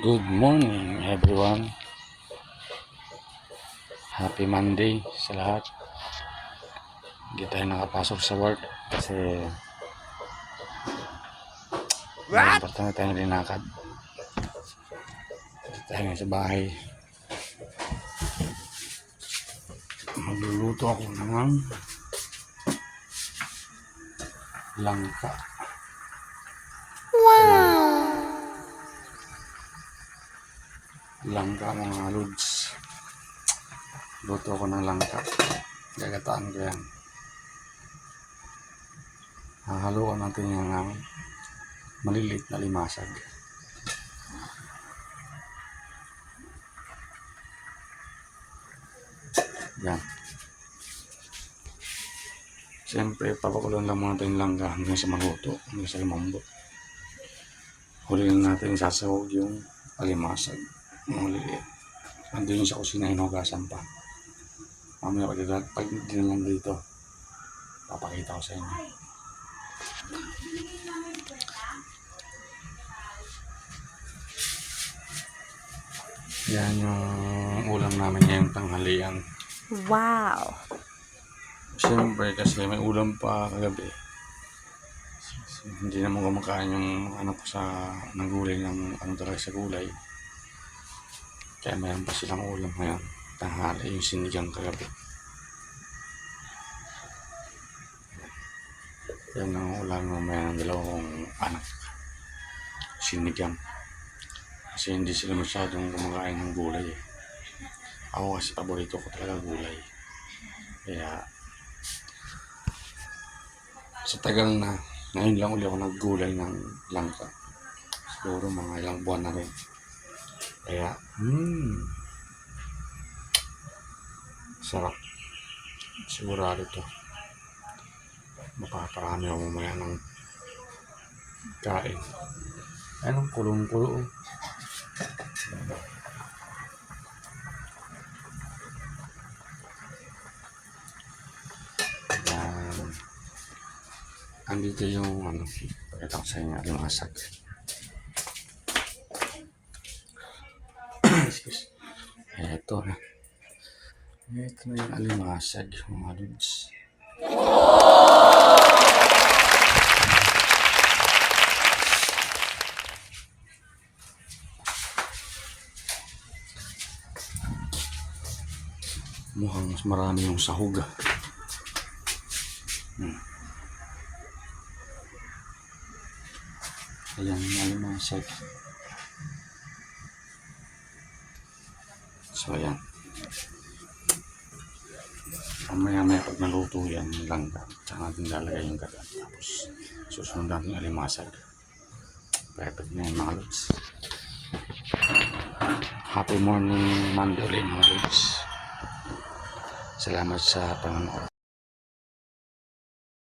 Good morning everyone. Happy Monday sa lahat. Hindi tayo nakapasok sa work kasi may importante tayong linakad. Tayo ngayon sa bahay. Magluluto ako ng langka. Wow! Langka mga lods. Luto ako ng langka. Gagataan ko yan. Hahaluan natin yung maliliit na limasag. Yan. Siyempre, papakuloan lang muna natin yung langka hanggang sa maluto, hanggang sa lumambot. Huli lang natin sasawag yung alimasag. Maliliit. Andun yung sa kusina, hinugasan pa. Mamaya pag dinalang dito, papakita ko sa inyo. Yan yung ulam namin ngayong tanghalian. Wow! Siyempre kasi may ulam pa kagabi. Hindi naman kumakain yung anak ko ng gulay ng talaga sa gulay. Kaya mayroon pa silang ulam ngayon. Tanghali yung sinigang kagabi. Yan ang ulam mamaya ng dalawang anak. Sinigang. Kasi hindi sila masyadong kumakain ng gulay eh. Ako kasi paborito ko talaga gulay. Kaya sa tagal na, ngayon lang ulit ako naggulay ng langka. Siguro mga ilang buwan na rin. Kaya, sarap. Sigurado ito. Mapaparami ako mamaya ng kain. Anong kulong-kulo? Andito yung pakita ko sa inyo alimasag. Ito na yung alimasag mga lods. Mukhang mas marami yung sahog. Ayan yung alimasag. So ayan. Mamaya pag naluto yan yung langka, tsaka natin lalagay yung kagat. Tapos susunod natin yung alimasag. Perfect na yan mga lods. Happy morning Monday ulit mga lods. Salamat sa panonood.